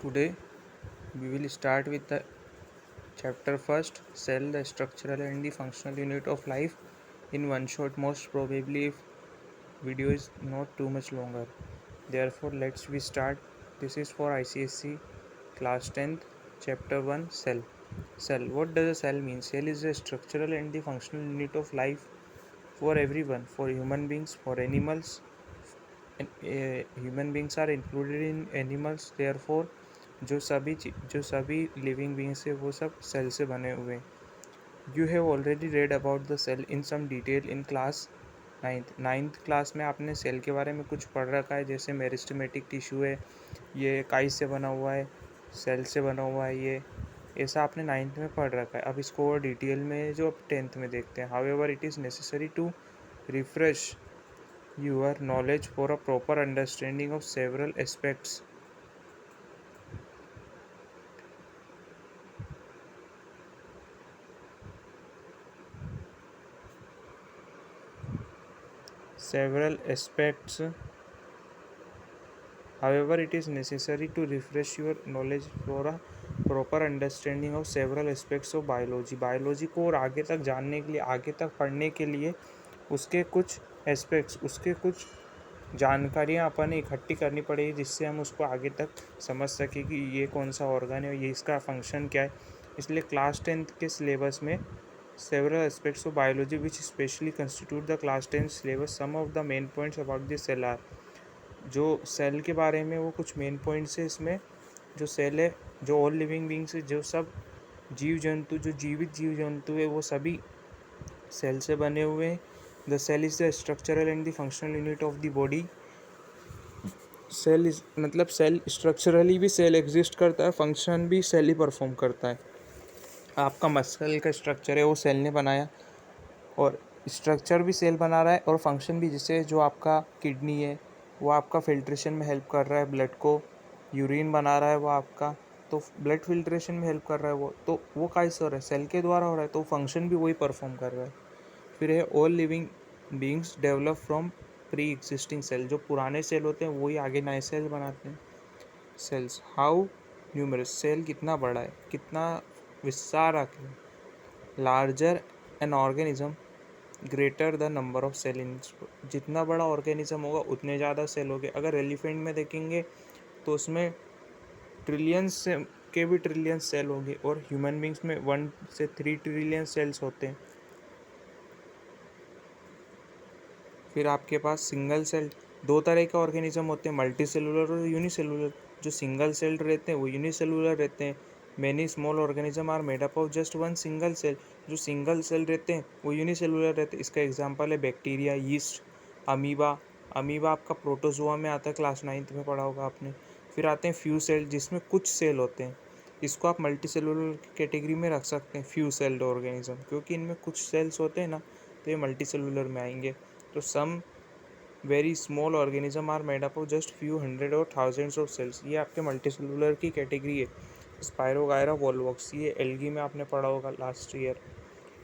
Today we will start with the chapter first, cell, the structural and the functional unit of life in one shot, most probably if video is not too much longer. Therefore, let's we start. This is for ICSC class 10th, chapter 1, cell. Cell. What does a cell mean? Cell is a structural and the functional unit of life for everyone, for human beings, for animals. Human beings are included in animals. Therefore, जो सभी living beings है वो सब cell से बने हुए हैं। You have already read about the cell in some detail in class ninth class में आपने सेल के बारे में कुछ पढ़ रखा है, जैसे मेरिस्टेमेटिक टिश्यू है, ये काई से बना हुआ है, सेल से बना हुआ है, ये ऐसा आपने नाइन्थ में पढ़ रखा है। अब इसको और डिटेल में जो अब 10th में देखते हैं। However it is necessary to refresh your knowledge for a proper understanding of several aspects. However, it is necessary to refresh your knowledge for a proper understanding of several aspects of biology. Biology को और आगे तक जानने के लिए, आगे तक पढ़ने के लिए उसके कुछ एस्पेक्ट्स, उसके कुछ जानकारियाँ अपन इकट्ठी करनी पड़ेगी, जिससे हम उसको आगे तक समझ सकें कि ये कौन सा ऑर्गन है, ये इसका फंक्शन क्या है। इसलिए क्लास 10th के सिलेबस में several aspects of biology which specially constitute the class 10 syllabus. Some of the main points about the cell are, जो सेल के बारे में वो कुछ मेन पॉइंट्स है इसमें। जो सेल है, जो ऑल लिविंग बींग्स है, जो सब जीव जंतु, जो जीवित जीव जंतु है, वो सभी सेल से बने हुए हैं। The cell is the structural and the functional unit of the body. Cell is मतलब सेल स्ट्रक्चरली भी सेल एग्जिस्ट करता है, फंक्शन भी सेल ही परफॉर्म करता है। आपका मसल का स्ट्रक्चर है वो सेल ने बनाया, और स्ट्रक्चर भी सेल बना रहा है और फंक्शन भी, जिससे जो आपका किडनी है वो आपका फिल्ट्रेशन में हेल्प कर रहा है, ब्लड को यूरिन बना रहा है वो आपका, तो ब्लड फिल्ट्रेशन में हेल्प कर रहा है वो, तो वो कैसे हो रहा है? सेल के द्वारा हो रहा है, तो फंक्शन भी वही परफॉर्म कर रहा है। फिर है all living beings develop from pre existing cell. जो पुराने सेल होते हैं वही आगे नए सेल बनाते हैं। सेल्स हाउ न्यूमरस, सेल कितना बड़ा है, कितना विस्तार है। Larger an organism greater the number of cell in, जितना बड़ा ऑर्गेनिज्म होगा उतने ज़्यादा सेल होंगे। अगर एलिफेंट में देखेंगे तो उसमें ट्रिलियंस से के भी ट्रिलियन सेल होंगे, और ह्यूमन बींग्स में 1 से 3 ट्रिलियन सेल्स होते हैं। फिर आपके पास सिंगल सेल, दो तरह के ऑर्गेनिज्म होते हैं, मल्टी सेलुलर और यूनिसेलुलर। जो सिंगल सेल रहते हैं वो यूनिसेलुलर रहते हैं। Many small organism are made up of just one single cell. जो सिंगल सेल रहते हैं वो यूनिसेलुलर रहते हैं। इसका एग्जांपल है बैक्टीरिया, यीस्ट, अमीबा। अमीबा आपका प्रोटोजोआ में आता है, क्लास 9th में पढ़ा होगा आपने। फिर आते हैं फ्यू सेल, जिसमें कुछ सेल होते हैं। इसको आप मल्टी सेलुलर कैटेगरी में रख सकते हैं, फ्यू सेल्ड ऑर्गेनिज्म, क्योंकि इनमें कुछ सेल्स होते हैं ना, तो ये मल्टी सेलुलर में आएंगे। तो some very small organism are made up of just few hundred और थाउजेंड्स ऑफ सेल्स, ये आपके मल्टी सेलुलर की कैटेगरी है। स्पायरोगायरा वोल्वॉक्स, ये एल्गी में आपने पढ़ा होगा लास्ट ईयर।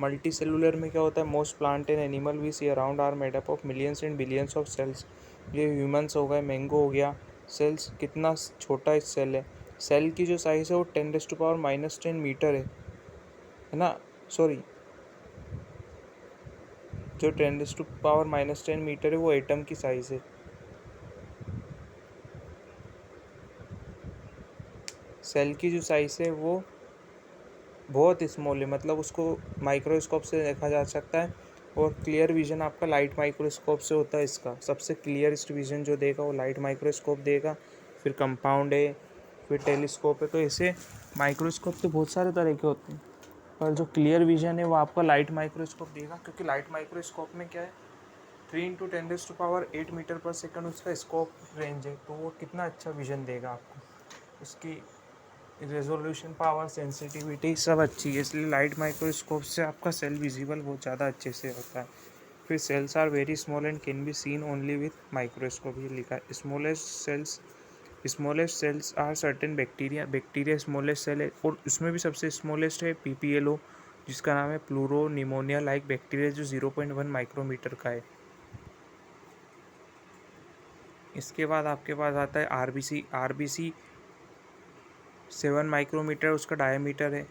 मल्टी सेलुलर में क्या होता है? Most plant and animal we see around are made up of millions and billions of cells. ये ह्यूमंस हो गए, मैंगो हो गया, सेल्स कितना छोटा इस सेल है। सेल की जो साइज़ है वो 10⁻⁻10 मीटर है ना, सॉरी, जो 10⁻⁻10 मीटर है वो एटम की साइज़ है। सेल की जो साइज़ है वो बहुत स्मॉल है, मतलब उसको माइक्रोस्कोप से देखा जा सकता है, और क्लियर विजन आपका लाइट माइक्रोस्कोप से होता है। इसका सबसे क्लियरेस्ट विजन जो देगा वो लाइट माइक्रोस्कोप देगा। फिर कंपाउंड है, फिर टेलीस्कोप है। तो ऐसे माइक्रोस्कोप तो बहुत सारे तरह के होते हैं, पर जो क्लियर विजन है वो आपका लाइट माइक्रोस्कोप देगा, क्योंकि लाइट माइक्रोस्कोप में क्या है, 3 × 10⁸ मीटर पर सेकंड उसका स्कोप रेंज है, तो वो कितना अच्छा विजन देगा आपको। उसकी रेजोल्यूशन पावर, सेंसिटिविटी सब अच्छी है, इसलिए लाइट माइक्रोस्कोप से आपका सेल विजिबल बहुत ज़्यादा अच्छे से होता है। फिर cells are very small and can be seen only with microscope, ये लिखा है। Smallest cells are certain bacteria. Bacteria smallest cell है, और उसमें भी सबसे स्मॉलेस्ट है PPLO, जिसका नाम है प्लूरो निमोनिया लाइक बैक्टीरिया, जो 0.1 माइक्रोमीटर का है। इसके बाद आपके पास आता है RBC। 7 माइक्रोमीटर उसका डायमीटर है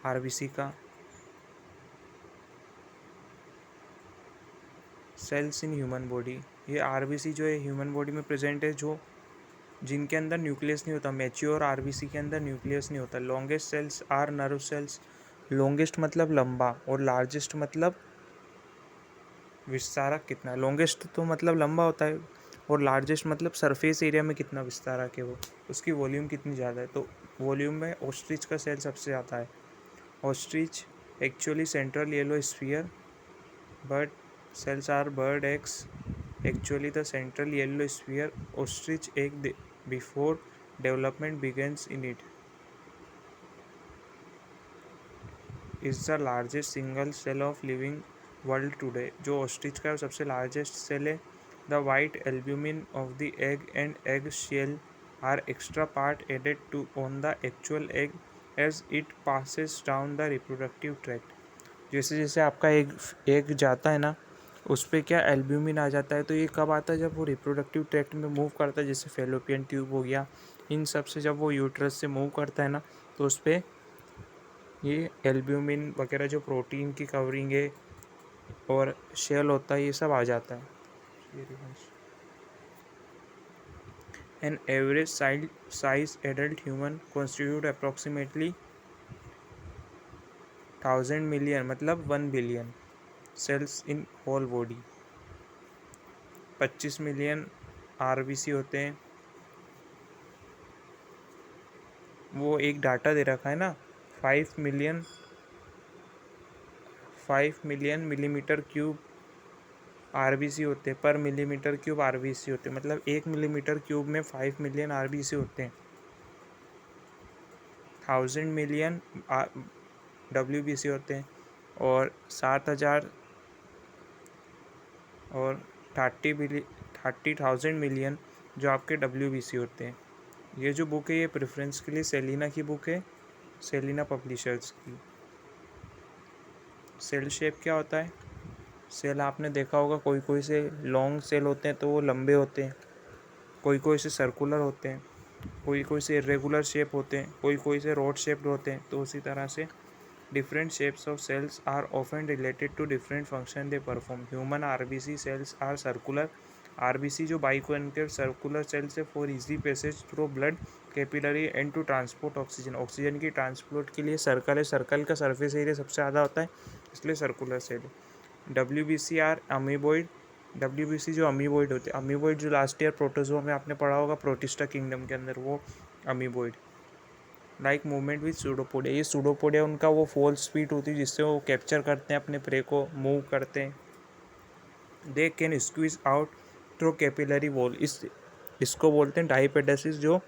आरबीसी का। सेल्स इन ह्यूमन बॉडी, ये आरबीसी जो है ह्यूमन बॉडी में प्रेजेंट है, जो जिनके अंदर न्यूक्लियस नहीं होता। मैच्योर आरबीसी के अंदर न्यूक्लियस नहीं होता। Longest cells are nerve cells. Longest मतलब लंबा और लार्जेस्ट मतलब विस्तारक कितना। लॉन्गेस्ट तो मतलब लंबा होता है और लार्जेस्ट मतलब सरफेस एरिया में कितना विस्तारक है वो, उसकी वॉल्यूम कितनी ज़्यादा है। तो वॉल्यूम में ऑस्ट्रिच का सेल सबसे ज़्यादा है। Ostrich actually central yellow sphere, but cells are bird eggs, actually the central yellow sphere ostrich egg before development begins in it is the largest single cell of living world today। जो ostrich का सबसे largest cell है। the white albumin of the egg and egg shell are extra part added to on the actual egg as it passes down the reproductive tract। जैसे जैसे आपका egg जाता है ना, उस पर क्या एल्ब्यूमिन आ जाता है। तो ये कब आता है, जब वो रिप्रोडक्टिव ट्रैक्ट में मूव करता है, जैसे फेलोपियन ट्यूब हो गया, इन सब से जब वो यूट्रस से मूव करता है ना, तो उस पर ये एल्ब्यूमिन वगैरह जो प्रोटीन की कवरिंग है और शेल होता है, ये सब आ जाता है। An average size adult human constitute approximately 1000 million मतलब 1 billion cells in whole body. 25 million RBC होते हैं। वो एक डाटा दे रखा है ना, 5 मिलियन मिलीमीटर क्यूब आरबीसी होते हैं, पर मिलीमीटर क्यूब आरबीसी होते हैं, मतलब 1 मिलीमीटर क्यूब में 5 मिलियन आरबीसी होते हैं। 1000 मिलियन डब्ल्यूबीसी होते हैं और 7000 और 30,000 मिलियन जो आपके डब्ल्यूबीसी होते हैं। ये जो बुक है ये प्रेफरेंस के लिए सेलिना की बुक है, सेलिना पब्लिशर्स की। सेल शेप क्या होता है, सेल आपने देखा होगा, कोई कोई से लॉन्ग सेल होते हैं तो वो लंबे होते हैं, कोई कोई से सर्कुलर होते हैं, कोई कोई से इरेगुलर शेप होते हैं, कोई कोई से रोड शेप्ड होते हैं। तो उसी तरह से different shapes of cells are often related to different function they perform। human RBC cells are circular। RBC जो बाइकोन्केव सर्कुलर सेल्स है for easy passage through blood capillary and to transport oxygen. Oxygen की transport के लिए circle है, circle का surface area सबसे ज़्यादा होता है, इसलिए सर्कुलर सेल है। WBC are amoeboid. WBC जो अमीबॉइड होते हैं, अमीबॉइड जो लास्ट ईयर प्रोटोजोआ में आपने पढ़ा होगा प्रोटिस्टा किंगडम के अंदर, वो amoeboid. Like movement with pseudopodia, ये सूडोपोडिया उनका वो फॉल्स स्पीड होती है जिससे वो कैप्चर करते हैं अपने प्रे को, मूव करते हैं। They can squeeze out through capillary wall, इसको बोलते हैं डाइपेडेसिस, जो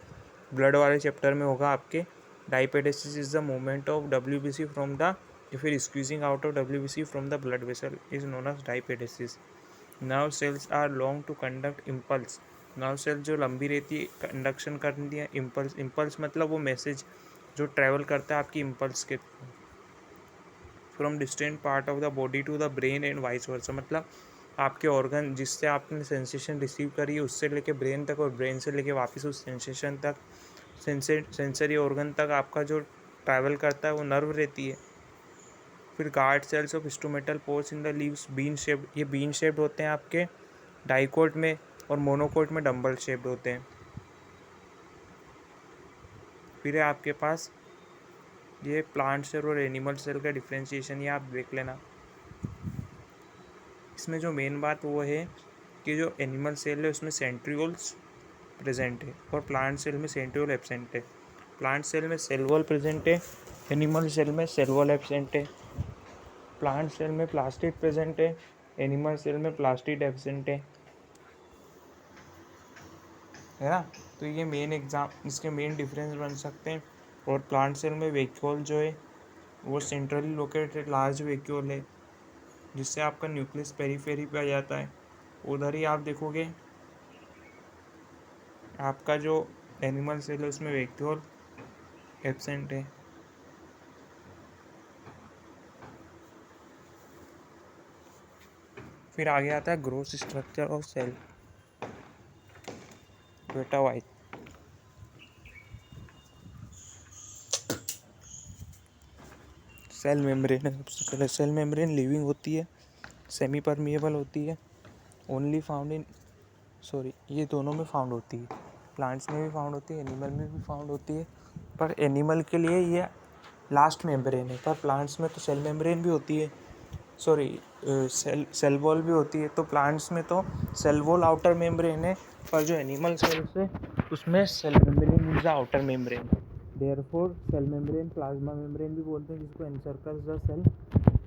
ब्लड वाले चैप्टर में होगा आपके। Diapedesis is the movement of WBC from the, या फिर squeezing out of WBC from the blood vessel is known as diapedesis. Nerve cells are long to conduct impulse. Nerve cell जो लंबी रहती है कंडक्शन करती है इम्पल्स। इम्पल्स मतलब वो मैसेज जो ट्रैवल करता है आपकी इम्पल्स के through from distant part of the body to the brain and vice versa. मतलब आपके ऑर्गन जिससे आपने सेंसेशन रिसीव करी है उससे लेके ब्रेन तक, और ब्रेन से लेके वापस उस सेंसेशन तक, सेंसरी ऑर्गन तक आपका जो ट्रैवल करता है वो नर्व रहती है। फिर guard cells of stomatal pores in the leaves bean shaped, ये बीन शेप्ड होते हैं आपके डाइकोट में, और मोनोकोट में डम्बल शेप्ड होते हैं। फिर है आपके पास ये प्लांट सेल और एनिमल सेल का डिफ्रेंशिएशन, ये आप देख लेना। इसमें जो मेन बात वो है कि जो एनिमल सेल है उसमें सेंट्रियोल्स प्रेजेंट है और प्लांट सेल में सेंट्रियोल एब्सेंट है। प्लांट सेल में सेल वॉल प्रेजेंट है, एनिमल सेल में सेल वॉल एब्सेंट है। प्लांट सेल में प्लास्टिड प्रेजेंट है, एनिमल सेल में प्लास्टिड एब्सेंट है ना। तो ये मेन इसके मेन डिफरेंस बन सकते हैं। और प्लांट सेल में वैक्यूल जो है वो सेंट्रली लोकेटेड लार्ज वैक्यूल है, जिससे आपका न्यूक्लियस पेरीफेरी पे आ जाता है। उधर ही आप देखोगे आपका जो एनिमल सेल है उसमें वैक्यूल एब्सेंट है। फिर आगे आता है ग्रोथ स्ट्रक्चर ऑफ सेल, बेटा वाइट। सेल मेम्ब्रेन है सबसे पहले। सेल मेम्ब्रेन लिविंग होती है, सेमी परमिएबल होती है, ओनली फाउंड इन ये दोनों में फाउंड होती है, प्लांट्स में भी फाउंड होती है, एनिमल में भी फाउंड होती है। पर एनिमल के लिए ये लास्ट मेम्ब्रेन है, पर प्लांट्स में तो सेल मेम्ब्रेन भी होती है, सेल वॉल भी होती है। तो प्लांट्स में तो सेल वॉल आउटर मेम्ब्रेन है, पर जो एनिमल सेल्स है उसमें cell membrane is the outer membrane. Therefore cell membrane plasma membrane भी बोलते हैं, जिसको encircles the cell.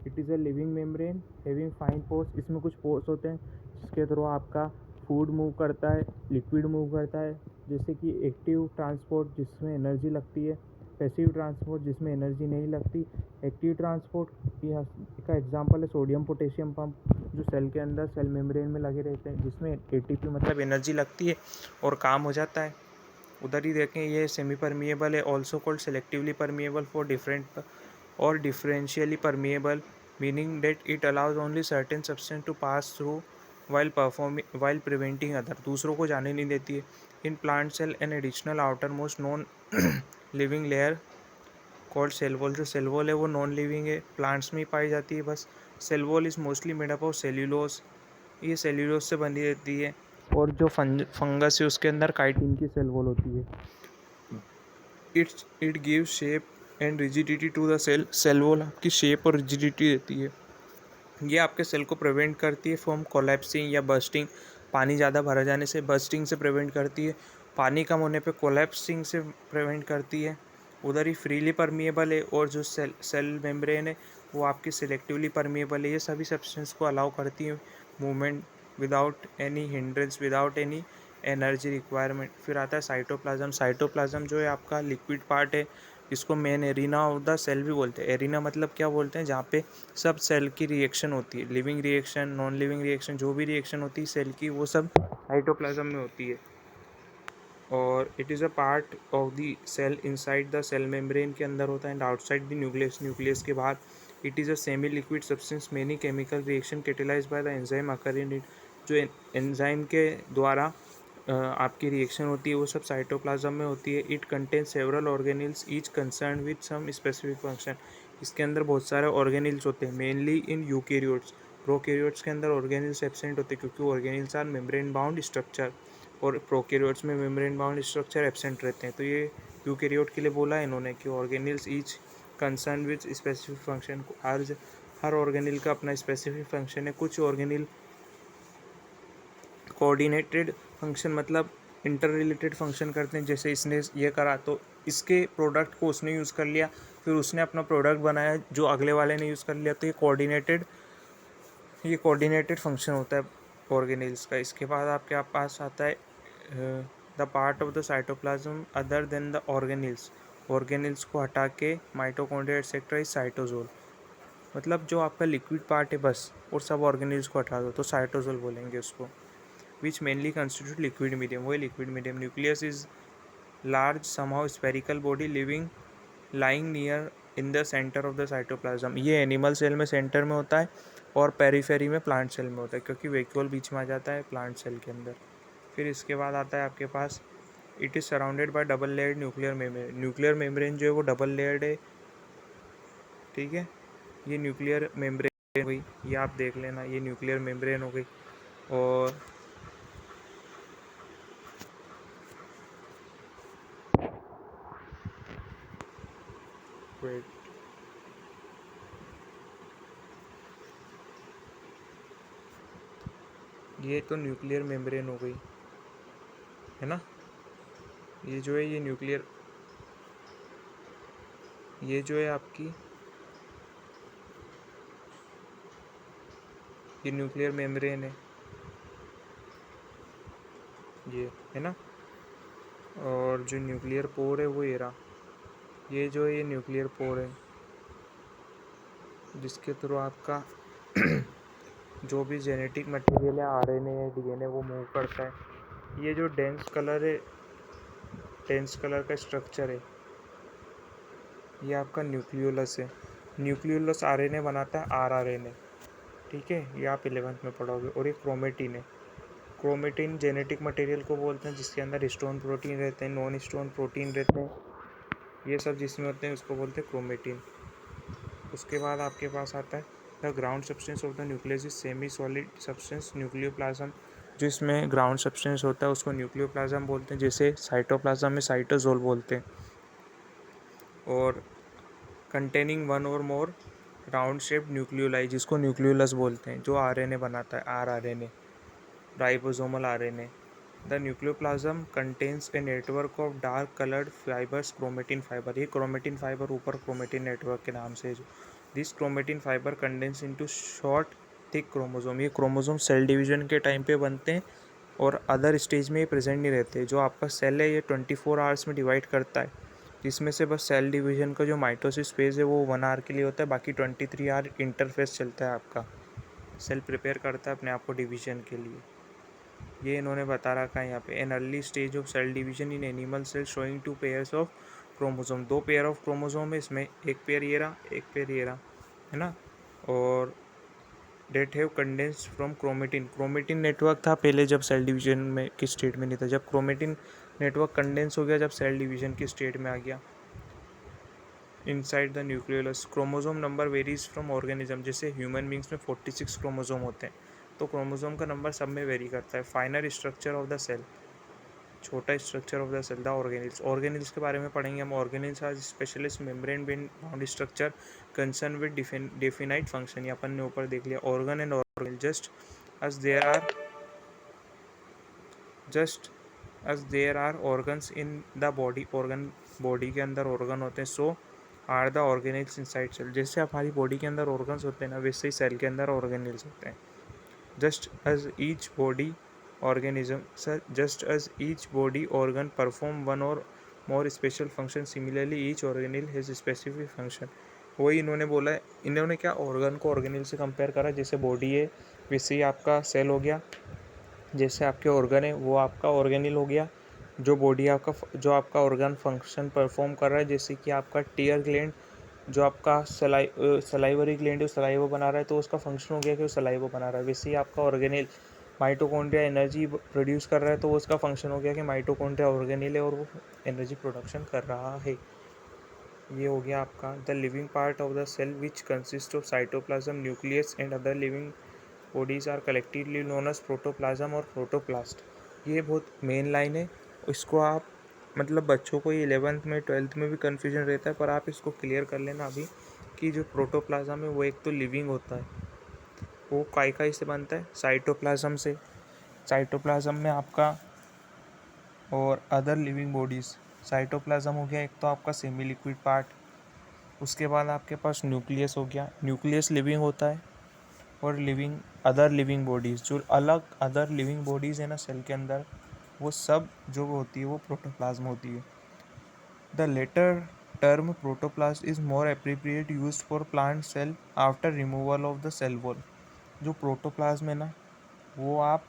It is a living membrane having fine pores. इसमें कुछ पोर्स होते हैं जिसके थ्रू आपका फूड मूव करता है, लिक्विड मूव करता है, जैसे कि एक्टिव ट्रांसपोर्ट जिसमें एनर्जी लगती है, पैसिव ट्रांसपोर्ट जिसमें एनर्जी नहीं लगती। एक्टिव ट्रांसपोर्ट का एग्जांपल है सोडियम पोटेशियम पंप, जो सेल के अंदर सेल मेम्ब्रेन में लगे रहते हैं, जिसमें एटीपी मतलब एनर्जी लगती है और काम हो जाता है। उधर ही देखें, ये सेमी परमिएबल है, also called selectively permeable for different और differentially permeable, meaning that it allows only certain substance to pass through while preventing other. दूसरों को जाने नहीं देती है। In plant cell an additional outermost non living layer called cell wall. जो cell wall है वो नॉन लिविंग है, प्लांट्स में ही पाई जाती है बस। Cell wall is mostly made up of cellulose, ये सेल्यूलोज से बनी रहती है। और जो फंगस है उसके अंदर काइटिन की सेल वॉल होती है। It gives shape and rigidity to the cell. Cell wall आपकी शेप और रिजिडिटी देती है। ये आपके सेल को प्रिवेंट करती है फ्रॉम कोलैप्सिंग या बर्स्टिंग। पानी ज़्यादा भरा जाने से बर्स्टिंग से प्रिवेंट करती है, पानी कम होने पे कोलैप्सिंग से प्रिवेंट करती है। उधर ही फ्रीली परमिएबल है, और जो सेल मेम्ब्रेन है वो आपकी सिलेक्टिवली परमिएबल है। ये सभी सब्सटेंस को अलाउ करती है movement without any hindrance, without any energy requirement. फिर आता है साइटोप्लाज्म। साइटोप्लाज्म जो है आपका लिक्विड पार्ट है, इसको main arena of the cell भी बोलते हैं। एरिना मतलब क्या बोलते हैं, जहाँ पे सब सेल की रिएक्शन होती है, living reaction, non living reaction, जो भी रिएक्शन होती है सेल की, वो सब साइटोप्लाज्म में होती है। और it is a part of the cell inside the cell membrane के अंदर होता है, and outside the nucleus, nucleus के बाहर। It is a semi liquid substance, many chemical reaction catalysed by the enzyme occur in it. जो enzyme के द्वारा आपकी रिएक्शन होती है वो सब साइटोप्लाज्म में होती है। It contain several organelles each concern with some specific function. इसके अंदर बहुत सारे ऑर्गेनिल्स होते हैं, मेनली इन यूकैरियोट्स। प्रोकैरियोट्स के अंदर ऑर्गेनिल्स एब्सेंट होते हैं, क्योंकि organelles are membrane bound structure, और प्रोकैरियोट्स में मेम्ब्रेन बाउंड स्ट्रक्चर एब्सेंट रहते हैं। तो ये यूकैरियोट के लिए बोला है इन्होंने कि organelles each concern with specific function. Her organelle का अपना स्पेसिफिक फंक्शन है। कुछ ऑर्गेनिल कोऑर्डिनेटेड फंक्शन मतलब इंटर रिलेटेड फंक्शन करते हैं, जैसे इसने ये करा तो इसके प्रोडक्ट को उसने यूज़ कर लिया, फिर उसने अपना प्रोडक्ट बनाया जो अगले वाले ने यूज़ कर लिया, तो ये कोऑर्डिनेटेड फंक्शन होता है ऑर्गेनिल्स का। इसके बाद आपके पास आता है the part of the cytoplasm other than the organelles. Organelles को हटा के माइटोकॉन्ड्रिया एक्सेट्रा इज साइटोजोल, मतलब जो आपका लिक्विड पार्ट है बस, और सब ऑर्गेनिल्स को हटा दो तो साइटोजोल बोलेंगे उसको। which mainly constitute liquid medium, वही liquid medium। nucleus is large somehow spherical body lying near in the center of the cytoplasm। ये एनिमल सेल में सेंटर में होता है और पेरीफेरी में प्लांट सेल में होता है, क्योंकि वैक्यूल बीच में आ जाता है प्लांट सेल के अंदर। फिर इसके बाद आता है आपके पास it is surrounded by double layered nuclear membrane. Nuclear membrane जो है वो डबल लेयर्ड है, ठीक है। ये न्यूक्लियर मेम्ब्रेन हो गई, ये आप देख लेना, ये न्यूक्लियर मेम्ब्रेन हो गई। और वेट, ये तो न्यूक्लियर मेम्ब्रेन हो गई है ना। ये जो है ये जो है आपकी ये न्यूक्लियर मेम्ब्रेन है, ये है ना। और जो न्यूक्लियर पोर है वो ये रहा, ये जो है ये न्यूक्लियर पोर है, जिसके थ्रू आपका जो भी जेनेटिक मटेरियल है, आरएनए है, डीएनए, वो मूव करता है। ये जो डेंस कलर का स्ट्रक्चर है, ये आपका न्यूक्लियोलस है। न्यूक्लियोलस आरएनए बनाता है, आरआरएनए, ठीक है, ये आप 11th में पढ़ोगे। और ये क्रोमेटिन है। क्रोमेटिन जेनेटिक मटेरियल को बोलते हैं जिसके अंदर स्टोन प्रोटीन रहते हैं, नॉन स्टोन प्रोटीन रहते हैं, ये सब जिसमें होते हैं उसको बोलते हैं क्रोमेटिन। उसके बाद आपके पास आता है the ground substance of the nucleus is semi solid substance nucleoplasm. जो इसमें ग्राउंड सब्सटेंस होता है उसको न्यूक्लियोप्लाज्म बोलते हैं, जैसे साइटोप्लाज्म में साइटोजोल बोलते हैं। और कंटेनिंग वन और मोर राउंड शेप्ड न्यूक्लियोलाई, जिसको न्यूक्लियोलस बोलते हैं, जो आरएनए बनाता है, rRNA, ribosomal RNA. The nucleoplasm contains a network of dark coloured fibres, chromatin fibre. ये क्रोमेटिन फाइबर ऊपर क्रोमेटिन नेटवर्क के नाम से जो this chromatin fibre condense into short thick chromosome. ये क्रोमोसोम सेल डिवीजन के टाइम पे बनते हैं और अदर स्टेज में ये प्रेजेंट नहीं रहते। जो आपका सेल है ये 24 आवर्स में डिवाइड करता है, जिसमें से बस सेल डिवीजन का जो माइटोसिस फेज है वो 1 आवर के लिए होता है, बाकी 23 आवर इंटरफेस चलता है। आपका सेल प्रिपेयर करता है अपने आप को डिवीजन के लिए। ये इन्होंने बता रखा है यहाँ पे। An early stage of cell division in animal cell showing 2 pairs of chromosome. 2 pair of chromosome है इसमें, एक पेयर ये रहा, एक पेयर ये रहा, है ना। और that have condense from chromatin. Chromatin network था पहले जब सेल डिवीजन में की स्टेट में नहीं था। जब क्रोमेटिन नेटवर्क कंडेंस हो गया, जब सेल डिवीजन की स्टेट में आ गया। Inside the nucleolus chromosome number varies from organism. जैसे ह्यूमन बींग्स में 46 क्रोमोसोम होते हैं, तो क्रोमोसोम का नंबर सब में वेरी करता है। Finer structure of the cell, छोटा structure of the cell, the organelles. Organelles के बारे में पढ़ेंगे हम। Organelles are specialist membrane bound structure concern with definite function. ये अपन ने ऊपर देख लिया। Organ and organelle just as there are organs in the body, organ body के अंदर ऑर्गन होते हैं, so are the organelles inside cell. जैसे हमारी बॉडी के अंदर ऑर्गन्स होते हैं ना, वैसे ही सेल के अंदर ऑर्गेनिल्स होते हैं। just as each body organ perform one or more special function, similarly each organelle has a specific function। वही इन्होंने बोला है। इन्होंने क्या ऑर्गन को ऑर्गेनिल से कंपेयर करा। जैसे बॉडी है वैसे ही आपका सेल हो गया, जैसे आपके ऑर्गन है वो आपका ऑर्गेनिल हो गया। जो बॉडी आपका जो आपका ऑर्गन फंक्शन परफॉर्म कर रहा है, जैसे कि आपका टीयर ग्लैंड, जो आपका सलाइवरी ग्लैंड है, सलाइवा बना रहा है, तो उसका फंक्शन हो गया कि वो सलाइवा बना रहा है। वैसे ही आपका ऑर्गेनिल माइटोकॉन्ड्रिया एनर्जी प्रोड्यूस कर रहा है, तो वो उसका फंक्शन हो गया कि माइटोकॉन्ड्रिया ऑर्गेनिल है और वो एनर्जी प्रोडक्शन कर रहा है। ये हो गया आपका। The living part of the cell which consist of cytoplasm, nucleus and other living bodies are collectively known as protoplasm और प्रोटोप्लास्ट। ये बहुत मेन लाइन है। इसको आप मतलब बच्चों को 11th में 12th में भी कन्फ्यूजन रहता है, पर आप इसको क्लियर कर लेना अभी कि जो प्रोटोप्लाज्म है वो एक तो लिविंग होता है। वो काय से बनता है? साइटोप्लाज्म से। साइटोप्लाज्म में आपका और अदर लिविंग बॉडीज़। साइटोप्लाज्म हो गया एक तो आपका सेमी लिक्विड पार्ट। उसके बाद आपके पास न्यूक्लियस हो गया। न्यूक्लियस लिविंग होता है। और अदर लिविंग बॉडीज़, जो अलग अदर लिविंग बॉडीज़ है ना सेल के अंदर, वो सब जो होती है वो प्रोटोप्लाज्म होती है। The latter term protoplast is more appropriate use for plant cell after removal of the cell wall. जो प्रोटोप्लाज्म है ना वो आप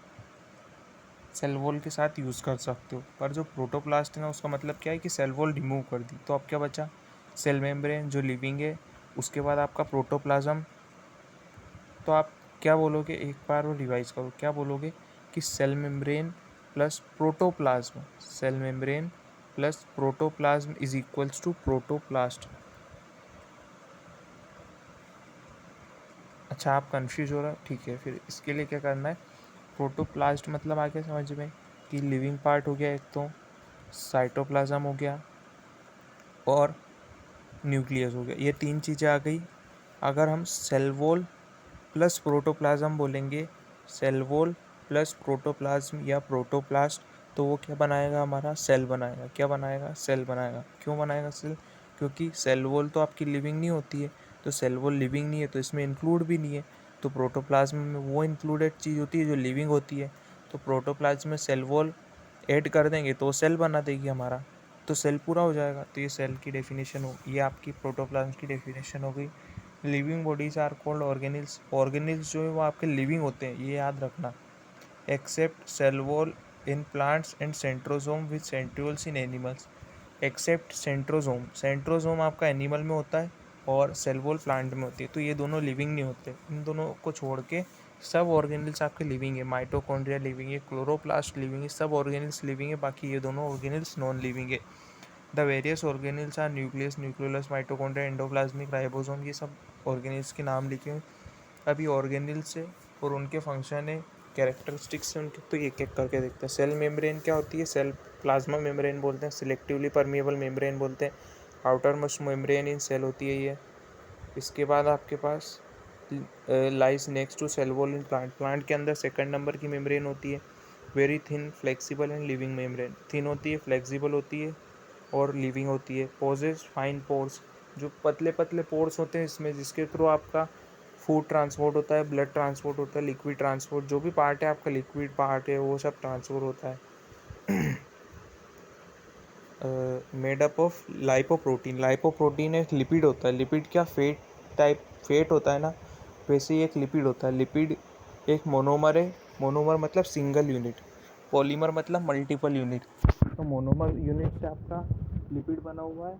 सेल वॉल के साथ यूज़ कर सकते हो, पर जो प्रोटोप्लास्ट है ना उसका मतलब क्या है कि सेल वॉल रिमूव कर दी, तो अब क्या बचा? सेल मेम्ब्रेन जो लिविंग है, उसके बाद आपका प्रोटोप्लाज्म। तो आप क्या बोलोगे? एक बार वो रिवाइज करो। क्या बोलोगे? कि cell membrane plus protoplasm, cell membrane plus protoplasm is equals to protoplast. अच्छा, आप कंफ्यूज हो रहा है? ठीक है, फिर इसके लिए क्या करना है? प्रोटोप्लास्ट मतलब आ गया समझ में कि लिविंग पार्ट हो गया, एक तो साइटोप्लाज्म हो गया और न्यूक्लियस हो गया। ये 3 चीज़ें आ गई। अगर हम सेल वॉल प्लस प्रोटोप्लाज्म बोलेंगे, सेल वॉल प्लस प्रोटोप्लाज्म या प्रोटोप्लास्ट, तो वो क्या बनाएगा? हमारा सेल बनाएगा। क्या बनाएगा? सेल बनाएगा। क्यों बनाएगा सेल? क्योंकि सेल वॉल तो आपकी लिविंग नहीं होती है, तो सेल वॉल लिविंग नहीं है तो इसमें इंक्लूड भी नहीं है। तो प्रोटोप्लाज्म में वो इंक्लूडेड चीज़ होती है जो लिविंग होती है। तो प्रोटोप्लाज्म में सेल वॉल ऐड कर देंगे तो सेल बना देगी हमारा, तो सेल पूरा हो जाएगा। तो ये सेल की डेफिनेशन हो, ये आपकी प्रोटोप्लाज्म की डेफिनेशन हो गई। Living bodies are called organelles. Organelles जो है वो आपके लिविंग होते हैं, ये याद रखना। Except cell wall in plants and centrosome with centrioles in animals. Except centrosome, centrosome आपका एनिमल में होता है और सेल वॉल प्लांट में होती है, तो ये दोनों लिविंग नहीं होते। इन दोनों को छोड़ के सब ऑर्गेनिल्स आपके लिविंग है। माइटोकॉन्ड्रिया लिविंग है, क्लोरोप्लास्ट लिविंग है, सब ऑर्गेनिल्स लिविंग है, बाकी ये दोनों ऑर्गेनिल्स नॉन लिविंग है। The various organelles are nucleus, nucleolus, mitochondria, endoplasmic, ribosome, ये सब ऑर्गेनिल्स के नाम लिखे हैं। अभी ऑर्गेनिल्स से और उनके फंक्शन है, कैरेक्टरिस्टिक्स से उनके, तो एक एक करके देखते हैं। सेल मेम्ब्रेन क्या होती है? सेल प्लाज्मा मेम्ब्रेन बोलते हैं, सिलेक्टिवली परमिएबल मेम्ब्रेन बोलते हैं, outermost membrane in cell होती है ये। इसके बाद आपके पास lies next to cell wall in plant, plant के अंदर सेकंड नंबर की मेम्ब्रेन होती है, very thin flexible and living membrane, thin होती है, फ्लेक्सिबल होती है और लिविंग होती है। पोजेस फाइन पोर्स, जो पतले पतले पोर्स होते हैं इसमें, जिसके थ्रू आपका फूड ट्रांसपोर्ट होता है, ब्लड ट्रांसपोर्ट होता है, लिक्विड ट्रांसपोर्ट, जो भी पार्ट है आपका लिक्विड पार्ट है वो सब ट्रांसफर होता है। Made up of lipoprotein, lipoprotein एक लिपिड होता है। लिपिड क्या फेट टाइप फेट होता है ना, वैसे ही एक लिपिड होता है। लिपिड एक मोनोमर है, मोनोमर मतलब सिंगल यूनिट, पॉलीमर मतलब मल्टीपल यूनिट। तो मोनोमर यूनिट से आपका लिपिड बना हुआ है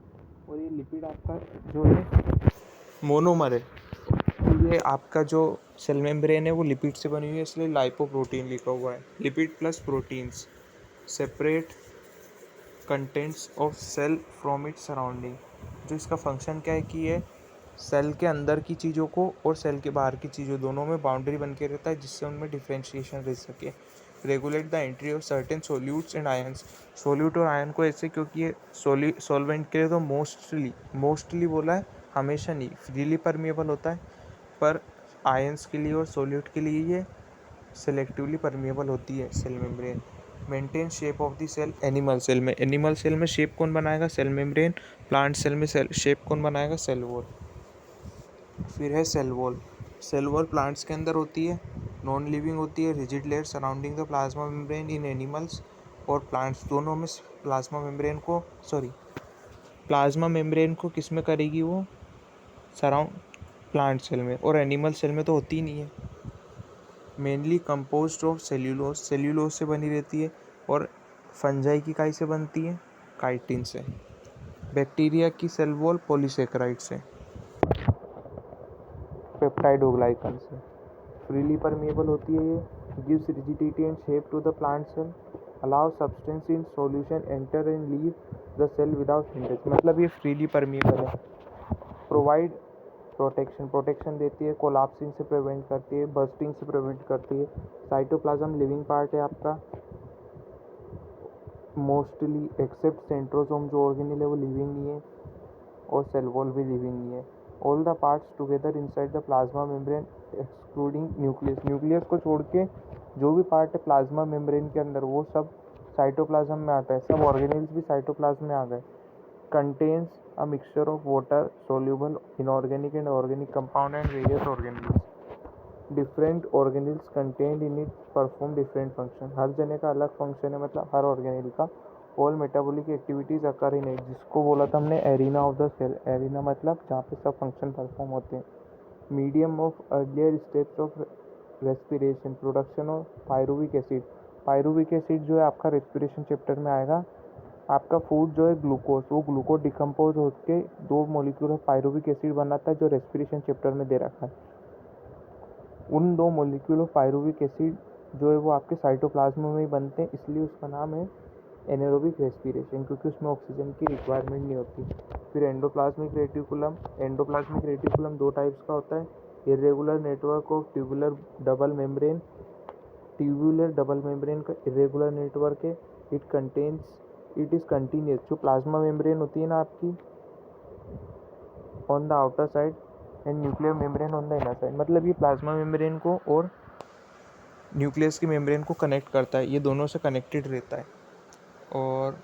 और ये लिपिड आपका जो है मोनोमर है। तो ये आपका जो सेल मेम्ब्रेन है वो लिपिड से बनी हुई है, इसलिए लाइपोप्रोटीन लिखा हुआ है। Lipid plus proteins separate contents of cell from its surrounding. जो इसका फंक्शन क्या है कि ये सेल के अंदर की चीज़ों को और सेल के बाहर की चीज़ों दोनों में बाउंड्री बन के रहता है, जिससे उनमें डिफ्रेंशिएशन रह सके। Regulate the entry of certain solutes and ions, solute और आयन को ऐसे, क्योंकि ये सॉल्वेंट के लिए तो मोस्टली बोला है, हमेशा नहीं, फ्रीली परमिएबल होता है, पर आयंस के लिए और सोल्यूट के लिए ये सेलेक्टिवली परमिएबल होती है cell membrane. Maintain shape of the cell, animal cell में शेप कौन बनाएगा? Cell membrane. प्लांट सेल में शेप कौन बनाएगा? Cell wall. फिर है cell wall, cell wall plants के अंदर होती है, नॉन लिविंग होती है, rigid layer surrounding the plasma membrane in animals और प्लांट्स दोनों में। प्लाज्मा मेम्ब्रेन को किस में करेगी वो? सराउंड प्लांट सेल में, और एनिमल सेल में तो होती ही नहीं है। Mainly composed of cellulose, cellulose से बनी रहती है, और फंजाई की काई से बनती है? काइटिन से। बैक्टीरिया की सेल वॉल पॉलीसेकेराइड से, पेप्टाइडोग्लाइकन से। फ्रीली परमिएबल होती है ये, gives rigidity and shape to the plant cell, allow substance in solution enter and leave the cell without hindrance, मतलब ये फ्रीली परमिएबल है। प्रोवाइड प्रोटेक्शन देती है, कोलाप्सिंग से प्रिवेंट करती है, बर्स्टिंग से प्रिवेंट करती है। साइटोप्लाज्म लिविंग पार्ट है आपका, मोस्टली एक्सेप्ट सेंट्रोसोम जो ऑर्गेनेल है वो लिविंग नहीं है, और सेल वॉल भी लिविंग नहीं है। All the parts together inside the plasma membrane excluding nucleus, nucleus को छोड़ के जो भी पार्ट है प्लाज्मा मेम्ब्रेन के अंदर वो सब साइटोप्लाज्म में आता है, सब ऑर्गेनेल्स भी साइटोप्लाज्म में आ गए। Contains a mixture of water soluble inorganic and organic compound and various organelles. Different organelles contained in it perform different function, हर जने का अलग फंक्शन है, मतलब हर ऑर्गेनेल का। All metabolic activities occur in it, जिसको बोला था हमने arena of the cell, arena मतलब जहाँ पे सब फंक्शन परफॉर्म होते हैं। Medium of earlier steps of respiration, production of pyruvic acid, pyruvic acid जो है आपका रेस्पिरेशन चैप्टर में आएगा। आपका फूड जो है ग्लूकोज, वो ग्लूकोज डिकम्पोज होकर दो मॉलिक्यूल ऑफ पायरुविक एसिड बनाता है, जो रेस्पिरेशन चैप्टर में दे रखा है। उन दो मॉलिक्यूल ऑफ पायरुविक एसिड जो है वो आपके साइटोप्लाज्म में ही बनते हैं, इसलिए उसका नाम है एनारोबिक रेस्पिरेशन, क्योंकि उसमें ऑक्सीजन की रिक्वायरमेंट नहीं होती। फिर एंडोप्लाज्मिक रेटिकुलम, एंडोप्लाज्मिक रेटिकुलम दो टाइप्स का होता है, irregular network of tubular double membrane, tubular double membrane का इरेगुलर नेटवर्क है। इट इज़ कंटिन्यूस, जो प्लाज्मा मेम्ब्रेन होती है ना आपकी on the outer side and nuclear membrane on the inner side, मतलब ये प्लाज्मा मेम्ब्रेन को और न्यूक्लियस की मेम्ब्रेन को कनेक्ट करता है, ये दोनों से कनेक्टेड रहता है। और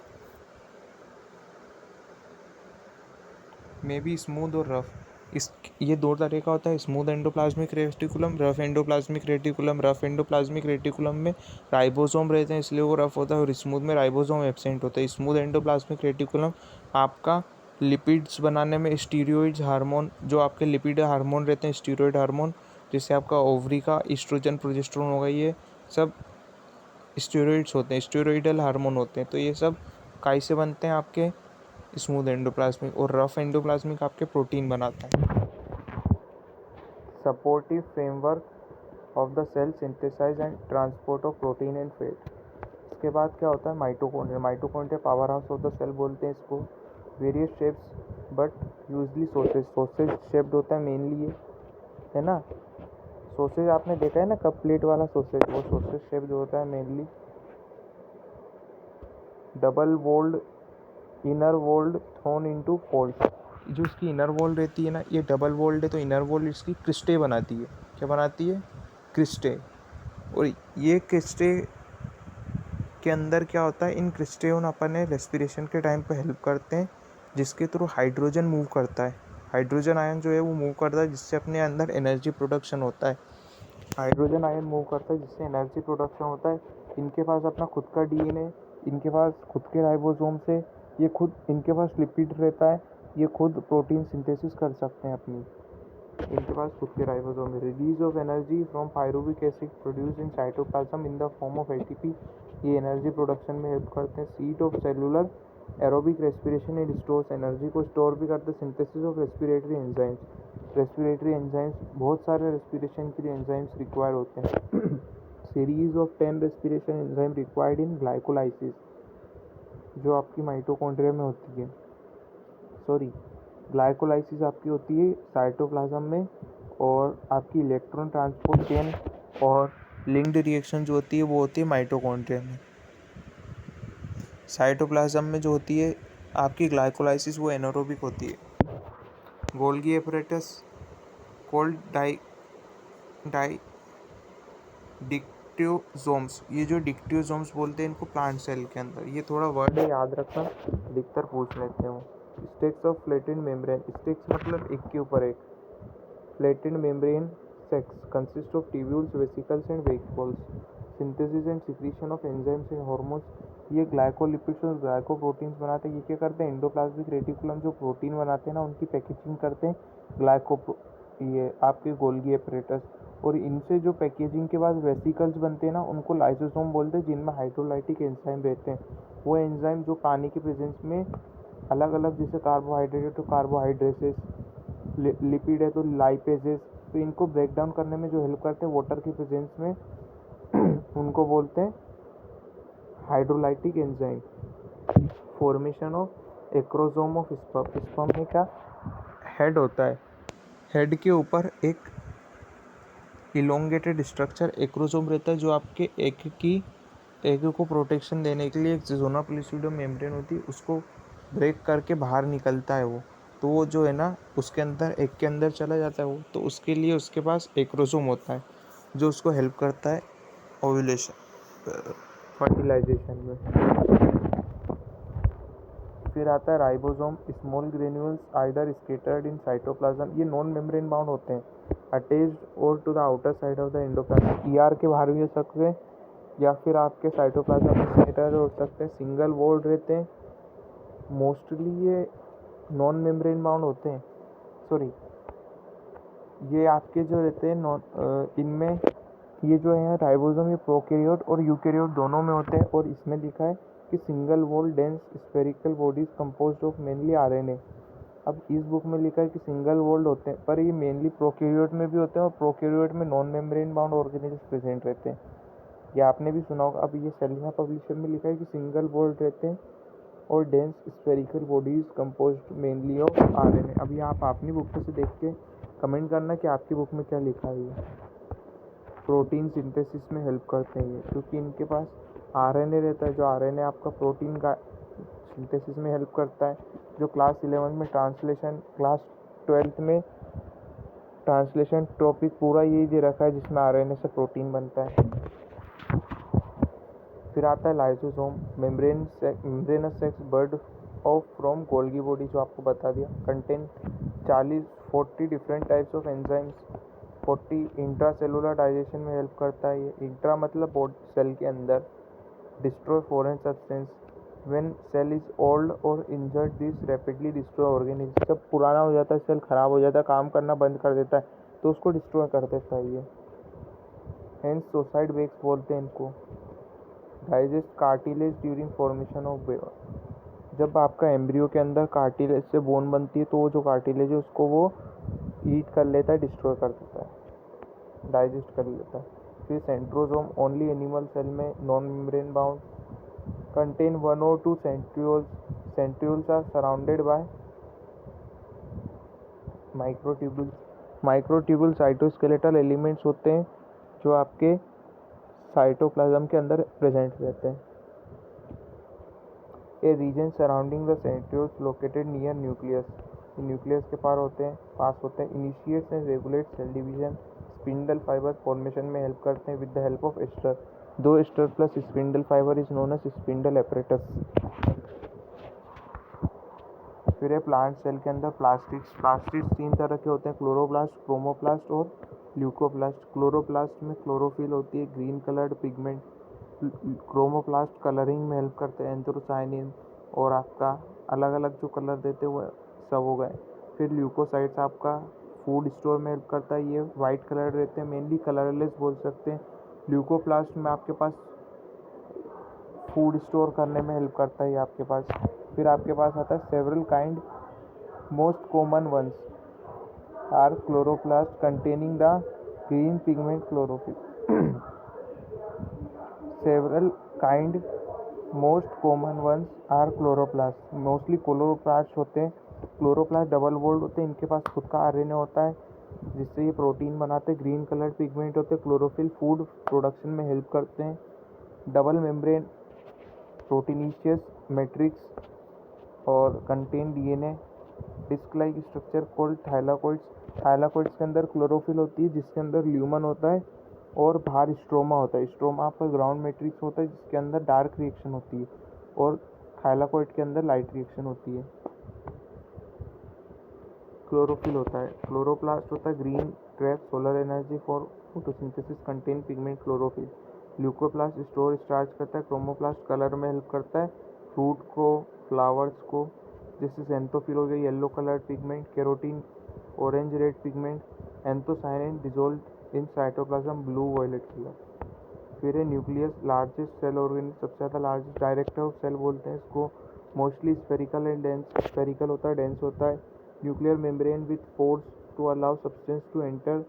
मे बी स्मूथ और रफ, इस ये दो तरह का होता है, smooth endoplasmic reticulum, rough endoplasmic reticulum. Rough endoplasmic reticulum में राइबोसोम रहते हैं, इसलिए वो रफ होता है, और स्मूथ में राइबोसोम एब्सेंट होता है। स्मूथ एंडोप्लाज्मिक रेटिकुलम आपका लिपिड्स बनाने में स्टीरॉइड्स हार्मोन, जो आपके लिपिड हार्मोन रहते हैं, स्टीरॉइड हार्मोन, जैसे आपका ओवरी का ईस्ट्रोजन प्रोजेस्टेरोन होगा, ये सब स्टीरॉइड्स होते हैं, स्टीरॉइडल हार्मोन होते हैं। तो ये सब काई से बनते हैं आपके? Smooth endoplasmic. और रफ एंडोप्लाज्मिक आपके प्रोटीन बनाता है। Supportive framework of the cell synthesise and transport of protein and fat. इसके बाद क्या होता है? Mitochondria, mitochondria power house of the cell बोलते हैं इसको। Various shapes but usually sausage shaped होता है मेनली ये, है ना। सॉसेज आपने देखा है ना, कप प्लेट वाला सॉसेज, वो सॉसेज शेप जो होता है मेनली। डबल वोल्ड इनर वोल्ड थ्रोन इनटू फोल्ड, जो इसकी इनर वॉल रहती है ना, ये डबल वोल्ड है, तो इनर वॉल इसकी क्रिस्टे बनाती है। क्या बनाती है? क्रिस्टे। और ये क्रिस्टे के अंदर क्या होता है, इन क्रिस्टेन अपन ने रेस्पिरेशन के टाइम पे हेल्प करते हैं, जिसके थ्रू हाइड्रोजन मूव करता है। हाइड्रोजन आयन जो है वो मूव करता है, जिससे अपने अंदर एनर्जी प्रोडक्शन होता है। हाइड्रोजन आयन मूव करता है जिससे एनर्जी प्रोडक्शन होता है। इनके पास अपना खुद का डीएनए, इनके पास खुद के राइबोसोम्स है, ये खुद, इनके पास लिपिड रहता है, ये खुद प्रोटीन सिंथेसिस कर सकते हैं अपनी, इनके पास खुद के राइबोसोम है। Release of energy from pyruvic acid produce in cytoplasm in the form of ATP, ये एनर्जी प्रोडक्शन में हेल्प करते हैं। Seat of cellular aerobic respiration, it stores energy को स्टोर भी करते हैं। Synthesis of respiratory enzymes, respiratory enzymes, बहुत सारे रेस्पिरेशन के लिए एंजाइम्स रिक्वायर्ड होते हैं। Series of 10 respiration enzyme required in glycolysis, जो आपकी माइटोकॉन्ड्रिया में होती है। ग्लाइकोलाइसिस आपकी होती है साइटोप्लाज्म में, और आपकी इलेक्ट्रॉन ट्रांसपोर्ट चेन और लिंक्ड रिएक्शन जो होती है वो होती है माइटोकॉन्ड्रिया में। साइटोप्लाज्म में जो होती है आपकी ग्लाइकोलाइसिस, वो एनारोबिक होती है। गोल्गी एपरेटस कोल्ड डिक्टियोसोम्स, ये जो डिक्टियोसोम्स बोलते हैं इनको प्लांट सेल के अंदर, ये थोड़ा वर्ड है याद रखना, अधिकतर पूछ लेते हो। Stakes of flattened membrane, stakes मतलब एक के ऊपर एक, flattened membrane sex consist of tubules, vesicles and vesicles, synthesis and secretion of enzymes and hormones, ये ग्लाइकोलिपिड्स और ग्लाइकोप्रोटीन्स बनाते हैं। ये क्या करते हैं, एंडोप्लाज्मिक रेटिकुलम जो प्रोटीन बनाते हैं ना, उनकी पैकेजिंग करते हैं ये आपके गोल्गी एपरेटस, और इनसे जो पैकेजिंग के बाद वेसिकल्स बनते हैं ना, उनको लाइसोसोम बोलते हैं, जिनमें हाइड्रोलाइटिक एंजाइम रहते हैं। वो एंजाइम जो पानी के प्रेजेंस में अलग अलग, जैसे कार्बोहाइड्रेट है तो कार्बोहाइड्रेसेस, लिपिड है तो लाइपेजेस, तो इनको ब्रेक डाउन करने में जो हेल्प करते हैं वाटर के प्रेजेंस में उनको बोलते हैं hydrolytic enzyme. Formation of acrosome of sperm, sperm में क्या हेड होता है, हेड के ऊपर एक इलोंगेटेड स्ट्रक्चर एक्रोसोम रहता है, जो आपके एग को प्रोटेक्शन देने के लिए एक ज़ोना प्लूसिडम मेम्ब्रेन होती है, उसको ब्रेक करके बाहर निकलता है वो, तो वो जो है ना उसके अंदर, एग के अंदर चला जाता है वो, तो उसके लिए उसके पास एक्रोसोम होता है जो उसको हेल्प करता है ओव्यूलेशन, फर्टिलाइजेशन में। फिर आता है ribosome, small granules either scattered in cytoplasm, ये नॉन मेम्ब्रेन बाउंड होते हैं, अटैच्ड और to the outer side of the endoplasm, ER के बाहर भी हो सकते हैं या फिर आपके साइटोप्लाज्म में स्कैटर्ड हो सकते हैं। सिंगल वॉल्ड रहते हैं, मोस्टली ये नॉन मेम्ब्रेन बाउंड होते हैं। ये आपके जो रहते हैं इनमें ये जो है राइबोसोम, ये प्रोकैरियोट और यूकैरियोट दोनों में होते हैं, और इसमें लिखा है कि single wall dense spherical bodies composed of mainly RNA. अब इस बुक में लिखा है कि सिंगल वॉल्ड होते हैं, पर ये मेनली प्रोकैरियोट में भी होते हैं, और प्रोकैरियोट में non membrane bound organisms present रहते हैं, ये आपने भी सुना होगा। अब ये सेलिना पब्लिशर में लिखा है कि सिंगल वॉल्ड रहते हैं और dense spherical bodies composed mainly of RNA. अभी आप अपनी बुक से देख के कमेंट करना कि आपकी बुक में क्या लिखा है। ये प्रोटीन सिंथेसिस में हेल्प करते हैं ये, क्योंकि इनके पास आरएनए रहता है, जो आरएनए आपका प्रोटीन का सिंथेसिस में हेल्प करता है। जो क्लास 11 में ट्रांसलेशन, क्लास 12 में ट्रांसलेशन टॉपिक पूरा यही दे रखा है, जिसमें आरएनए से प्रोटीन बनता है। फिर आता है lysosome, membranous sacs budded off from Golgi body, जो आपको बता दिया, contain 40 different types of enzymes. 40 intra cellular digestion में हेल्प करता है ये, इंट्रा मतलब सेल के अंदर। Destroy foreign substance, when cell is old और injured this rapidly destroy organism, जब पुराना हो जाता है, सेल खराब हो जाता है, काम करना बंद कर देता है, तो उसको डिस्ट्रॉय कर देता है ये। हेंस सुसाइड वेक्स बोलते हैं इनको। Digest cartilage during formation of baby, जब आपका एम्ब्रियो के अंदर कार्टिलेज से बोन बनती है, तो वो जो कार्टिलेज है उसको वो ईट कर लेता है, डिस्ट्रॉय कर देता है, डाइजेस्ट कर लेता है। फिर सेंट्रोसोम, ओनली एनिमल सेल में, non membrane bound. contain one or two centrioles. Centrioles are surrounded by microtubules. Microtubule cytoskeletal elements होते हैं जो आपके साइटोप्लाज्म के अंदर प्रेजेंट रहते हैं. A region surrounding the centrioles located near nucleus. Nucleus के पास होते हैं. Initiates and regulate cell division. Spindle fiber formation में हेल्प करते हैं with the help of aster. दो aster plus spindle fiber is known as spindle apparatus. फिर है प्लांट सेल के अंदर प्लास्टिड्स. प्लास्टिड्स 3 तरह के होते हैं, क्लोरोप्लास्ट, क्रोमोप्लास्ट और ल्यूकोप्लास्ट. क्लोरोप्लास्ट में क्लोरोफिल होती है, green coloured pigment. Chromoplast colouring में हेल्प करते हैं, एंथ्रोसायनिन और आपका अलग अलग जो कलर देते हैं वो सब हो गए. फिर ल्यूकोसाइट्स आपका फूड स्टोर में हेल्प करता है, ये वाइट कलर रहते हैं, मेनली कलरलेस बोल सकते हैं. ल्यूकोप्लास्ट में आपके पास फूड स्टोर करने में हेल्प करता है ये आपके पास. फिर आपके पास आता है several kind. Most common ones are chloroplast containing the green pigment chlorophyll. Several kind most common ones are chloroplast. Mostly chloroplast होते हैं. क्लोरोप्लास्ट डबल वोल्ड होते हैं, इनके पास खुद का आरएनए होता है जिससे ये प्रोटीन बनाते हैं. ग्रीन कलर पिगमेंट होते हैं. क्लोरोफिल फूड प्रोडक्शन में हेल्प करते हैं. डबल मेम्ब्रेन प्रोटीनीशियस मैट्रिक्स और contain DNA. Disc like structure called thylakoids. Thylakoids के अंदर क्लोरोफिल होती है जिसके अंदर ल्यूमन होता है और बाहर स्ट्रोमा होता है. स्ट्रोमा आपका ग्राउंड मैट्रिक्स होता है जिसके अंदर डार्क रिएक्शन होती है और थाइलाकोइड के अंदर लाइट रिएक्शन होती है. क्लोरोफिल होता है. क्लोरोप्लास्ट होता है green trap solar energy for photosynthesis contain pigment chlorophyll. Leucoplast store starch करता है. क्रोमोप्लास्ट कलर में हेल्प करता है फ्रूट को, फ्लावर्स को. जैसे सेंथोफिल हो गया yellow colour pigment. Carotene orange red pigment. Anthocyanin dissolve in cytoplasm blue violet colour. फिर है न्यूक्लियस लार्जेस्ट सेल ऑर्गेनिज. सबसे ज़्यादा लार्जेस्ट डायरेक्टर ऑफ सेल बोलते हैं इसको. Mostly spherical and dense. Spherical होता है, डेंस होता है. Nuclear membrane with pores to allow substance to enter.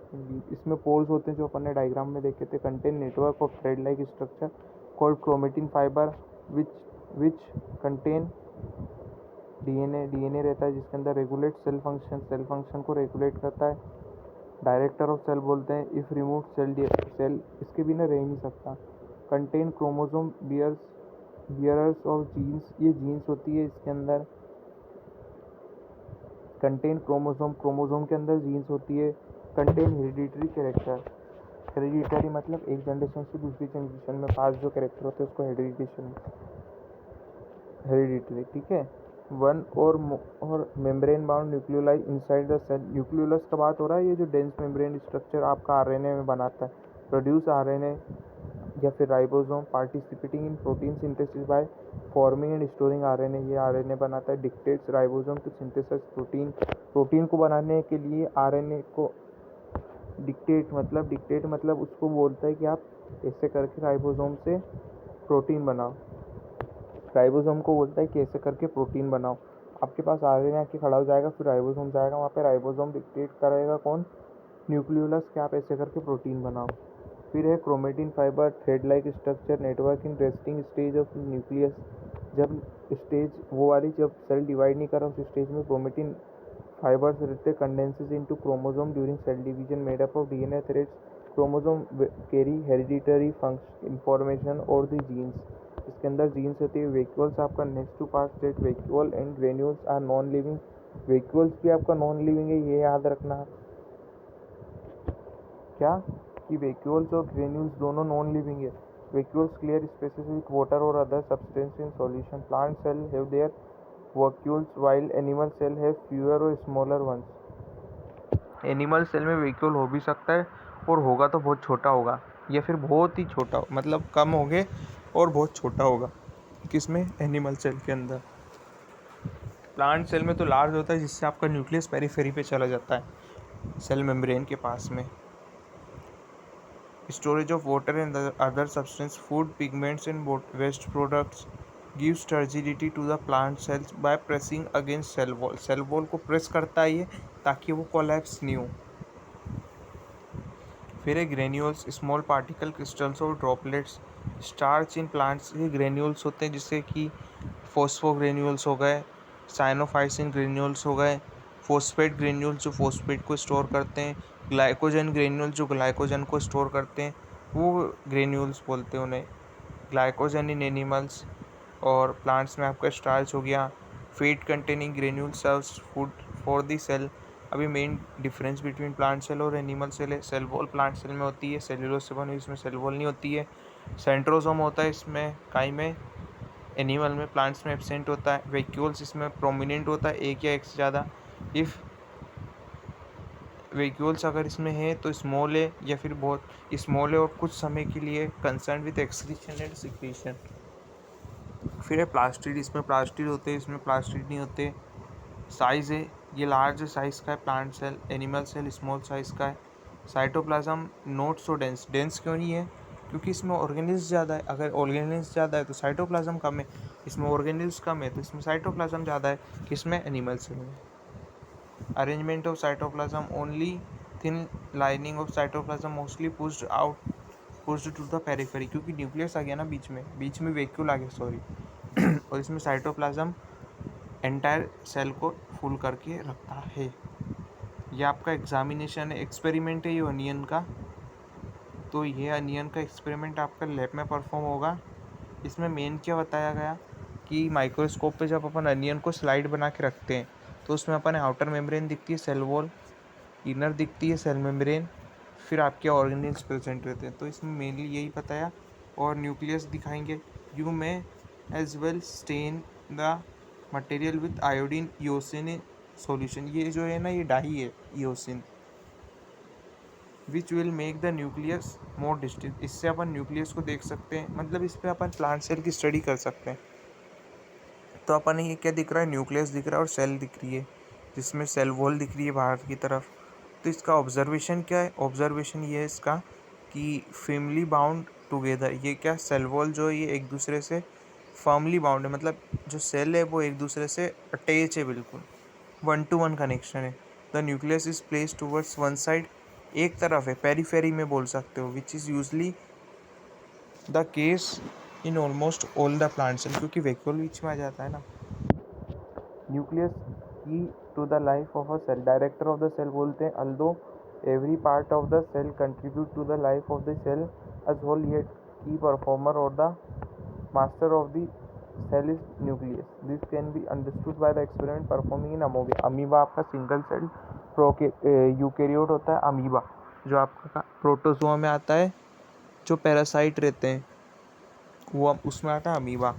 इसमें पोर्स होते हैं जो अपन ने डायग्राम में देखे थे. Contain network of thread like structure called chromatin fibre which contain DNA. DNA रहता है जिसके अंदर रेगुलेट सेल फंक्शन को रेगुलेट करता है. डायरेक्टर ऑफ सेल बोलते हैं. इफ रिमूव सेल इसके बिना रह नहीं सकता. Contain chromosome bearers of genes. ये जीन्स होती है इसके अंदर. कंटेन क्रोमोसोम के अंदर जीन्स होती है. Contain hereditary character. हेरिडिटरी मतलब एक जनरेशन से दूसरी जनरेशन में पास जो कैरेक्टर होते हैं उसको हेरिडिटरी. ठीक है. वन और membrane bound nucleoli inside the cell. Nucleolus का बात हो रहा है, ये जो डेंस मेम्ब्रेन स्ट्रक्चर आपका आरएनए में बनाता है. प्रोड्यूस आरएनए या फिर ribosome participating in protein synthesis by forming and storing RNA. ये आरएनए बनाता है. Dictates ribosome to synthesise protein. Protein को बनाने के लिए आरएनए को डिक्टेट मतलब उसको बोलता है कि आप ऐसे करके राइबोसोम से प्रोटीन बनाओ. राइबोसोम को बोलता है कि ऐसे करके प्रोटीन बनाओ. आपके पास आरएनए आके खड़ा हो जाएगा, फिर राइबोसोम जाएगा, वहाँ पे राइबोसोम डिक्टेट करेगा कौन, न्यूक्लियोलस, कि आप ऐसे करके प्रोटीन बनाओ. फिर है chromatin fibre thread like structure network in resting stage of nucleus. जब स्टेज वो वाली जब सेल डिवाइड नहीं कर रहा उस स्टेज में क्रोमेटिन फाइबर्स रहते. Condenses into chromosome during cell division made up of DNA threads. Chromosome carry hereditary information और द जीन्स. इसके अंदर जीन्स होती है. वेक्यूल्स आपका next to pass state. Vacuole and granules are non living. Vacuoles भी आपका non living है, ये याद रखना. क्या कि वेक्यूल्स और ग्रेन्यूल्स दोनों नॉन लिविंग है. Vacuoles clear spaces with water और other substance in solution. Plant cell have their vacuoles while animal cell have fewer और स्मॉलर वंस. एनिमल सेल में वैक्यूल हो भी सकता है और होगा तो बहुत छोटा होगा या फिर बहुत ही छोटा, मतलब कम होगे और बहुत छोटा होगा. किसमें? एनिमल सेल के अंदर. प्लांट सेल में तो लार्ज होता है जिससे आपका न्यूक्लियस पेरिफेरी पे चला जाता है सेल मेम्ब्रेन के पास में. Storage of water and other substance food pigments and waste products gives turgidity to the plant cells by pressing against cell wall. Cell wall को प्रेस करता है ये ताकि वो कोलैप्स नहीं हो. फिर है ग्रेन्यूल्स स्मॉल पार्टिकल क्रिस्टल्स और ड्रॉपलेट्स. स्टार्च इन प्लांट्स के ग्रेन्यूल्स होते हैं, जिससे कि फोस्फोग्रेन्यूल्स हो गए, साइनोफाइसिन ग्रेन्यूल्स हो गए, फोस्फेट ग्रेन्यूल्स जो फोस्फेट को स्टोर करते हैं, ग्लाइकोजन ग्रेन्यूल्स जो ग्लाइकोजन को स्टोर करते हैं, वो ग्रेन्यूल्स बोलते हैं उन्हें। ग्लाइकोजन इन एनिमल्स और प्लांट्स में आपका स्टार्च हो गया। Feed containing granules serves food for the cell. अभी main difference between plant cell और एनिमल सेल है। सेल वॉल प्लांट सेल में होती है, सेल्यूलोज से बनी हुई, इसमें सेल वॉल नहीं होती है। सेंट्रोसोम होता है इसमें काई में, एनिमल में, प्लांट्स में एब्सेंट होता है। वैक्यूल्स इसमें प्रोमिनेंट होता है, एक या एक से ज़्यादा। इफ़ वैक्यूल्स अगर इसमें है तो स्मॉल है या फिर बहुत स्मॉल है और कुछ समय के लिए concern with excretion and secretion. फिर है प्लास्टिड, इसमें प्लास्टिड होते हैं, इसमें प्लास्टिड नहीं होते। साइज़ है, ये लार्ज साइज़ का है plant cell, animal cell small size का है। Cytoplasm not so dense, dense क्यों नहीं है? क्योंकि इसमें ऑर्गेनिल्स ज़्यादा है। अगर ऑर्गेनिल्स ज़्यादा है तो साइटोप्लाज्म कम है, इसमें ऑर्गेनिल्स कम है तो इसमें साइटोप्लाज्म ज़्यादा है। किसमें? एनिमल सेल में। Arrangement of cytoplasm only thin lining of cytoplasm mostly pushed to the periphery, क्योंकि न्यूक्लियस आ गया ना बीच में वैक्यूल आ गया, सॉरी और इसमें साइटोप्लाज्म एंटायर सेल को फुल करके रखता है। ये आपका एग्जामिनेशन है, एक्सपेरिमेंट है ये अनियन का। तो ये अनियन का एक्सपेरिमेंट आपका लैब में परफॉर्म होगा। इसमें मेन क्या बताया गया कि माइक्रोस्कोप पे जब अपन अनियन को स्लाइड बना के रखते हैं तो उसमें अपन आउटर मेम्ब्रेन दिखती है, सेल वॉल, इनर दिखती है, सेल मेम्ब्रेन, फिर आपके ऑर्गेनिल्स प्रेजेंट रहते हैं। तो इसमें मेनली यही बताया। और न्यूक्लियस दिखाएंगे। You may as well stain the material with iodine eosin solution. ये जो है ना, ये डाई है eosin, which will make the nucleus more distinct. इससे अपन न्यूक्लियस को देख सकते हैं, मतलब इस पर अपन प्लांट सेल की स्टडी कर सकते हैं। तो अपन ये क्या दिख रहा है? न्यूक्लियस दिख रहा है और सेल दिख रही है, जिसमें सेल वॉल दिख रही है बाहर की तरफ। तो इसका ऑब्जर्वेशन क्या है? ऑब्जर्वेशन ये है इसका कि फर्मली बाउंड टुगेदर। ये क्या, सेल वॉल जो है ये एक दूसरे से फर्मली बाउंड है, मतलब जो सेल है वो एक दूसरे से अटैच है, बिल्कुल 1-to-1 कनेक्शन है। The nucleus is place towards one side, एक तरफ है, पेरीफेरी में बोल सकते हो, which is usually the case in almost all the plant cell, क्योंकि वैक्यूल बीच में आ जाता है ना। Nucleus key to the life of a cell, director of the cell बोलते हैं। Although every part of the cell contribute to the life of the cell as whole, yet key performer और the master of the cell is nucleus. This can be understood by the experiment performing in amoeba. Amoeba आपका single cell eukaryote होता है। Amoeba जो आपका protozoa में आता है, जो पैरासाइट रहते हैं, वो उसमें आता है अमीबा।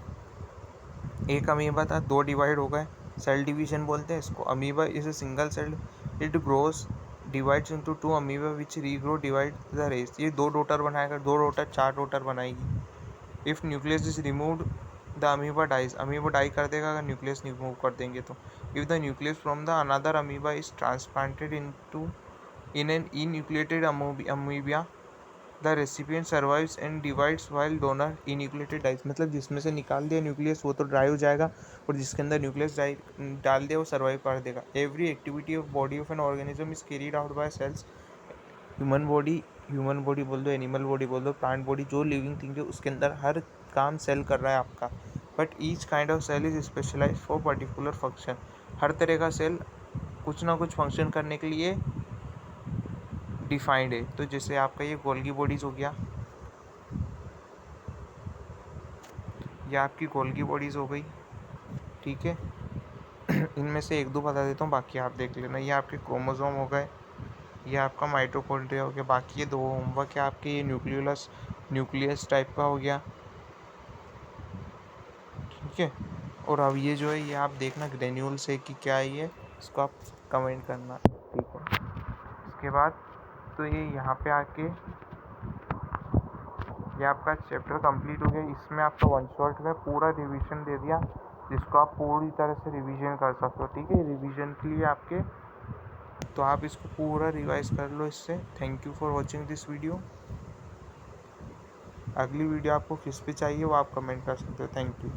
एक अमीबा था, 2 डिवाइड हो गए, सेल डिवीजन बोलते हैं इसको। Amoeba is a single cell, it grows divides into 2 amoeba which regrow divide the race. ये 2 डॉटर बनाएगा, 2 डॉटर 4 डॉटर बनाएगी। If nucleus is removed the amoeba dies, amoeba die कर देगा अगर न्यूक्लियस रिमूव कर देंगे तो। If the nucleus from the another amoeba is transplanted in an enucleated amoeba, the recipient survives and divides while donor enucleated dies. मतलब जिसमें से निकाल दिया न्यूक्लियस वो तो ड्राई हो जाएगा, और जिसके अंदर न्यूक्लियस डाल दिया वो सर्वाइव कर देगा। Every activity of body of an organism is carried out by cells. Human body बोल दो, एनिमल बॉडी बोल दो, प्लांट बॉडी, जो लिविंग थिंग है उसके अंदर हर काम सेल कर रहा है आपका। But each kind of cell is specialise for particular function. हर तरह का सेल कुछ ना कुछ फंक्शन करने के लिए डिफाइंड है। तो जैसे आपका ये गोल्गी बॉडीज़ हो गया, ये आपकी गोल्गी बॉडीज़ हो गई, ठीक है। इनमें से 1-2 बता देता हूँ, बाकी आप देख लेना। ये आपके क्रोमोसोम हो गए, ये आपका माइटोकॉन्ड्रिया हो गया, बाकी ये 2 होमवर्क है आपके। ये न्यूक्लियस टाइप का हो गया, ठीक है। और अब ये जो है ये आप देखना ग्रेन्यूल से कि क्या है ये, इसको आप कमेंट करना, ठीक है। इसके बाद तो ये यहाँ पे आके ये आपका चैप्टर कंप्लीट हो गया। इसमें आपका 1 शॉट में पूरा रिवीजन दे दिया, जिसको आप पूरी तरह से रिवीजन कर सकते हो, ठीक है। रिवीजन के लिए आपके, तो आप इसको पूरा रिवाइज कर लो इससे। Thank you for watching this video. अगली वीडियो आपको किस पे चाहिए वो आप कमेंट कर सकते हो। Thank you.